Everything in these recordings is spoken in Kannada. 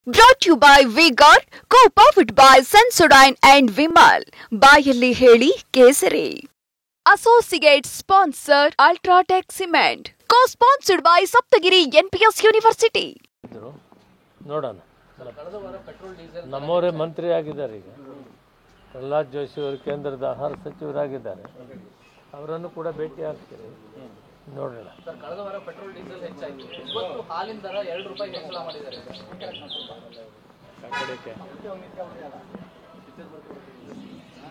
Brought to you by V-Guard, co-powered by Sensodyne and Vimal. ಬಾಯಲ್ಲಿ ಹೇಳಿ ಕೇಸರಿ. Associate sponsor Ultratech Cement. Co-sponsored by Saptagiri NPS University. ನೋಡೋಣ, ನಮ್ಮವರೇ ಮಂತ್ರಿ ಆಗಿದ್ದಾರೆ. ಈಗ ಪ್ರಹ್ಲಾದ್ ಜೋಶಿ ಅವರು ಕೇಂದ್ರದ ಆಹಾರ ಸಚಿವರಾಗಿದ್ದಾರೆ. ಅವರನ್ನು ಕೂಡ ಭೇಟಿ ಆಗ್ತೀರಿ, ನೋಡೋಣ. ಕಳೆದ ವಾರ ಪೆಟ್ರೋಲ್ ಡೀಸೆಲ್ ಹೆಚ್ಚಾಯಿತು, ಇವತ್ತು ಹಾಲಿನ ದರ ₹2 ಹೆಚ್ಚಳ ಮಾಡಿದ್ದಾರೆ.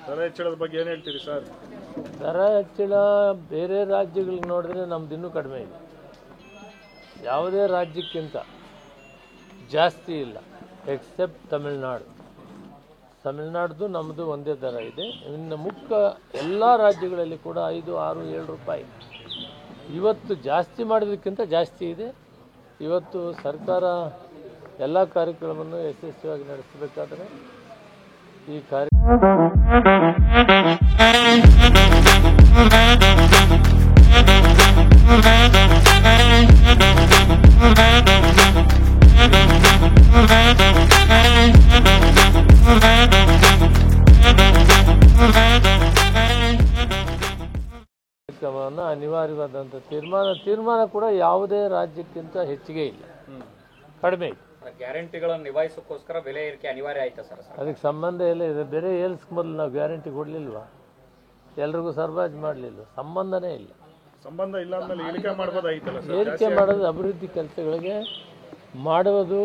ದರ ಹೆಚ್ಚಳದ ಬಗ್ಗೆ ಏನು ಹೇಳ್ತೀರಿ ಸರ್? ದರ ಹೆಚ್ಚಳ ಬೇರೆ ರಾಜ್ಯಗಳಿಗೆ ನೋಡಿದ್ರೆ ನಮ್ದು ಇನ್ನೂ ಕಡಿಮೆ ಇದೆ. ಯಾವುದೇ ರಾಜ್ಯಕ್ಕಿಂತ ಜಾಸ್ತಿ ಇಲ್ಲ ಎಕ್ಸೆಪ್ಟ್ ತಮಿಳ್ನಾಡು. ತಮಿಳ್ನಾಡ್ದು ನಮ್ಮದು ಒಂದೇ ದರ ಇದೆ. ಇನ್ನು ಮುಖ್ಯ ಎಲ್ಲ ರಾಜ್ಯಗಳಲ್ಲಿ ಕೂಡ 5, 6, ₹7. ಇವತ್ತು ಜಾಸ್ತಿ ಮಾಡೋದಕ್ಕಿಂತ ಜಾಸ್ತಿ ಇದೆ. ಇವತ್ತು ಸರ್ಕಾರ ಎಲ್ಲ ಕಾರ್ಯಕ್ರಮವನ್ನು ಯಶಸ್ವಿಯಾಗಿ ನಡೆಸಬೇಕಾದ್ರೆ ಈ ಕಾರ್ಯಕ್ರಮವನ್ನು ಅನಿವಾರ್ಯವಾದಂಥ ತೀರ್ಮಾನ ಕೂಡ ಯಾವುದೇ ರಾಜ್ಯಕ್ಕಿಂತ ಹೆಚ್ಚಿಗೆ ಇಲ್ಲ, ಕಡಿಮೆ ಇದೆ. ಗ್ಯಾರಂಟಿಗಳನ್ನು ನಿಭಾಯಿಸೋಕ್ಕೋಸ್ಕರ ಬೆಲೆ ಏರಿಕೆ ಅನಿವಾರ್ಯ ಆಯ್ತಾ ಸರ್? ಅದಕ್ಕೆ ಸಂಬಂಧ ಇಲ್ಲ. ಇದೆ ಬೇರೆ ಏಲ್ಸ್ ಮೊದಲು ನಾವು ಗ್ಯಾರಂಟಿ ಕೊಡಲಿಲ್ವಾ? ಎಲ್ರಿಗೂ ಸರ್ಬರಾಜು ಮಾಡಲಿಲ್ಲ, ಸಂಬಂಧನೇ ಇಲ್ಲ. ಸಂಬಂಧ ಇಲ್ಲ ಅಂದಮೇಲೆ ಏರಿಕೆ ಮಾಡ್ಬೋದಾಗಿತ್ತಲ್ಲ ಸರ್? ಏರಿಕೆ ಮಾಡೋದು ಅಭಿವೃದ್ಧಿ ಕೆಲಸಗಳಿಗೆ ಮಾಡುವುದು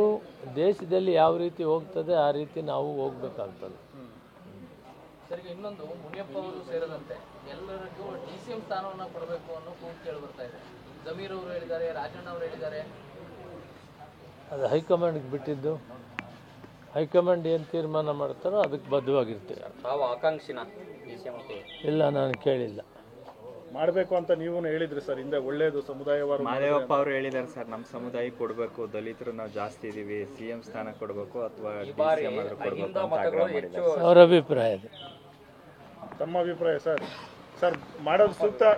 ದೇಶದಲ್ಲಿ ಯಾವ ರೀತಿ ಹೋಗ್ತದೆ ಆ ರೀತಿ ನಾವು ಹೋಗ್ಬೇಕಾಗ್ತದೆ. ಸರ್, ಇನ್ನೊಂದು ಮುನಿಯಪ್ಪ ಅವರು ಸೇರಿದಂತೆ ಎಲ್ಲರಿಗೂ DCM ಸ್ಥಾನವನ್ನು ಕೊಡಬೇಕು ಅನ್ನೋ ಕೂಗು ಕೇಳಿ ಬರ್ತಾ ಇದೆ. ಜಮೀರ್ ಅವರು ಹೇಳಿದ್ದಾರೆ, ರಾಜಣ್ಣ ಅವರು ಹೇಳಿದ್ದಾರೆ. ಅದು ಹೈಕಮಾಂಡ್ಗೆ ಬಿಟ್ಟಿದ್ದು. ಹೈಕಮಾಂಡ್ ಏನು ತೀರ್ಮಾನ ಮಾಡ್ತಾರೋ ಅದಕ್ಕೆ ಬದ್ಧವಾಗಿರ್ತೀವಿ. ತಾವು ಆಕಾಂಕ್ಷಿನ DCM ಇಲ್ಲ, ನಾನು ಕೇಳಿಲ್ಲ. ಮಾಡಬೇಕು ಅಂತ ನೀವು ಹೇಳಿದ್ರಿ ಸರ್ ಹಿಂದೆ, ಒಳ್ಳೇದು ಸಮುದಾಯವಾರು. ಮಹದೇವಪ್ಪ ಅವರು ಹೇಳಿದ್ದಾರೆ ಸರ್, ನಮ್ಮ ಸಮುದಾಯಕ್ಕೆ ಕೊಡಬೇಕು, ದಲಿತರು ನಾವು ಜಾಸ್ತಿ ಇದೀವಿ, CM ಸ್ಥಾನ ಕೊಡಬೇಕು ಅಥವಾ DCM ಆದ್ರೂ ಕೊಡಬೇಕು ಅಂತ ಆಗ್ರಹ ಮಾಡಿದ್ದಾರೆ. ಅವರ ಅಭಿಪ್ರಾಯ ಇದೆ. ತಮ್ಮ ಅಭಿಪ್ರಾಯ ಸರ್? ಸರ್, ಮಾಡೋದು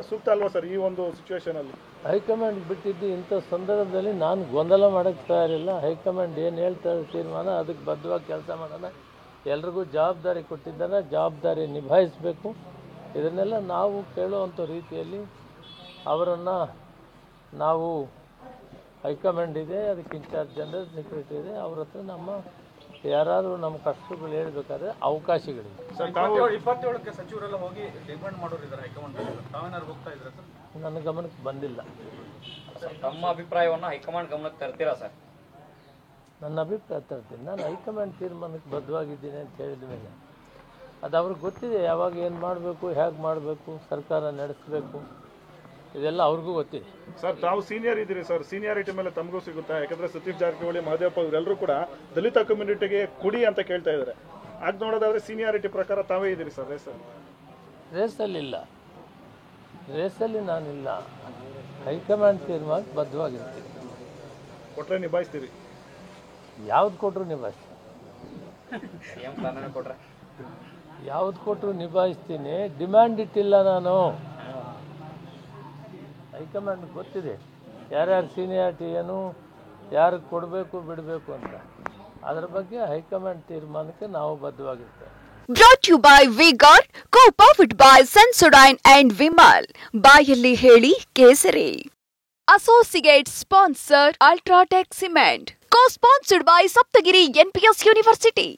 ಸೂಕ್ತ ಅಲ್ವಾ ಸರ್ ಈ ಒಂದು ಸಿಚುವೇಶನ್ ಅಲ್ಲಿ? ಹೈಕಮಾಂಡ್ ಬಿಟ್ಟಿದ್ದು ಇಂಥ ಸಂದರ್ಭದಲ್ಲಿ ನಾನು ಗೊಂದಲ ಮಾಡೋಕ್ಕೆ ತಯಾರಿಲ್ಲ. ಹೈಕಮಾಂಡ್ ಏನು ಹೇಳ್ತಾರೆ ತೀರ್ಮಾನ, ಅದಕ್ಕೆ ಬದ್ಧವಾಗಿ ಕೆಲಸ ಮಾಡೋಣ. ಎಲ್ರಿಗೂ ಜವಾಬ್ದಾರಿ ಕೊಟ್ಟಿದ್ದಾರೆ, ಜವಾಬ್ದಾರಿ ನಿಭಾಯಿಸಬೇಕು. ಇದನ್ನೆಲ್ಲ ನಾವು ಕೇಳುವಂಥ ರೀತಿಯಲ್ಲಿ ಅವರನ್ನು ನಾವು ಹೈಕಮಾಂಡ್ ಇದೆ, ಅದಕ್ಕೆ ಇನ್ಚಾರ್ಜ್ ಜನರಲ್ ಸೆಕ್ರೆಟರಿ ಇದೆ, ಅವ್ರ ಹತ್ರ ಯಾರಾದರೂ ನಮ್ಮ ಕಷ್ಟಗಳು ಹೇಳ್ಬೇಕಾದ್ರೆ ಅವಕಾಶಗಳಿವೆ. 27ಕ್ಕೆ ಸಚಿವರೆಲ್ಲ ಹೋಗಿ ಡಿಮಾಂಡ್ ಮಾಡೋರಿದ್ದಾರೆ ಹೈಕಮಾಂಡ್, ತಾವೇನಾದ್ರು ಹೋಗ್ತಾ ಇದ್ರೆ ಸರ್? ನನ್ನ ಗಮನಕ್ಕೆ ಬಂದಿಲ್ಲ. ತಮ್ಮ ಅಭಿಪ್ರಾಯವನ್ನು ಹೈಕಮಾಂಡ್ ಗಮನಕ್ಕೆ ತರ್ತೀರಾ ಸರ್? ನನ್ನ ಅಭಿಪ್ರಾಯ ತರ್ತೀನಿ. ನಾನು ಹೈಕಮಾಂಡ್ ತೀರ್ಮಾನಕ್ಕೆ ಬದ್ಧವಾಗಿದ್ದೀನಿ ಅಂತ ಹೇಳಿದ ಮೇಲೆ ಅದು ಅವ್ರಿಗೆ ಗೊತ್ತಿದೆ, ಯಾವಾಗ ಏನು ಮಾಡಬೇಕು, ಹೇಗೆ ಮಾಡಬೇಕು, ಸರ್ಕಾರ ನಡೆಸಬೇಕು, ಇದೆಲ್ಲ ಅವ್ರಿಗೂ ಗೊತ್ತಿದೆ. ಸರ್, ತಾವು ಸೀನಿಯರ್ ಇದ್ದೀರಿ ಸರ್, ಸೀನಿಯಾರಿಟಿ ಮೇಲೆ ತಮಗೂ ಸಿಗುತ್ತಾ? ಯಾಕಂದ್ರೆ ಸತೀಶ್ ಜಾರಕಿಹೊಳಿ, ಮಹದೇವಪ್ಪ ಇವರೆಲ್ಲರೂ ಕೂಡ ದಲಿತ ಕಮ್ಯುನಿಟಿಗೆ ಕೊಡಿ ಅಂತ ಕೇಳ್ತಾ ಇದ್ದಾರೆ. ಆಗ ನೋಡೋದಾದ್ರೆ ಸೀನಿಯಾರಿಟಿ ಪ್ರಕಾರ ತಾವೇ ಇದ್ದೀರಿ ಸರ್ ರೇಸಲ್ಲಿಲ್ಲ. ರೇಸಲ್ಲಿ ನಾನಿಲ್ಲ. ಹೈಕಮಾಂಡ್ ತೀರ್ಮಾನಕ್ಕೆ ಬದ್ಧವಾಗಿರ್ತೀನಿ. ಕೊಟ್ಟರೆ ನಿಭಾಯಿಸ್ತೀರಿ? ಯಾವ್ದು ಕೊಟ್ಟರು ನಿಭಾಯಿಸ್ತೀನಿ. CM ಸ್ಥಾನ ಕೊಟ್ರೆ ಯಾವ್ದು ಕೊಟ್ಟರು ನಿಭಾಯಿಸ್ತೀನಿ. ಡಿಮ್ಯಾಂಡ್ ಇಟ್ಟಿಲ್ಲ ನಾನು. ಹೈಕಮಾಂಡ್ ಗೊತ್ತಿದೆ ಯಾರ್ಯಾರು ಸೀನಿಯಾರಿಟಿ ಏನು, ಯಾರಿಗೆ ಕೊಡಬೇಕು ಬಿಡಬೇಕು ಅಂತ. ಅದರ ಬಗ್ಗೆ ಹೈಕಮಾಂಡ್ ತೀರ್ಮಾನಕ್ಕೆ ನಾವು ಬದ್ಧವಾಗಿರ್ತೇವೆ. Brought to you by V-Guard, co-powered by Sensodyne and Vimal. ಬಾಯಲ್ಲಿ ಹೇಳಿ ಕೇಸರಿ. Associate sponsor Ultratech Cement. Co-sponsored by Saptagiri NPS University.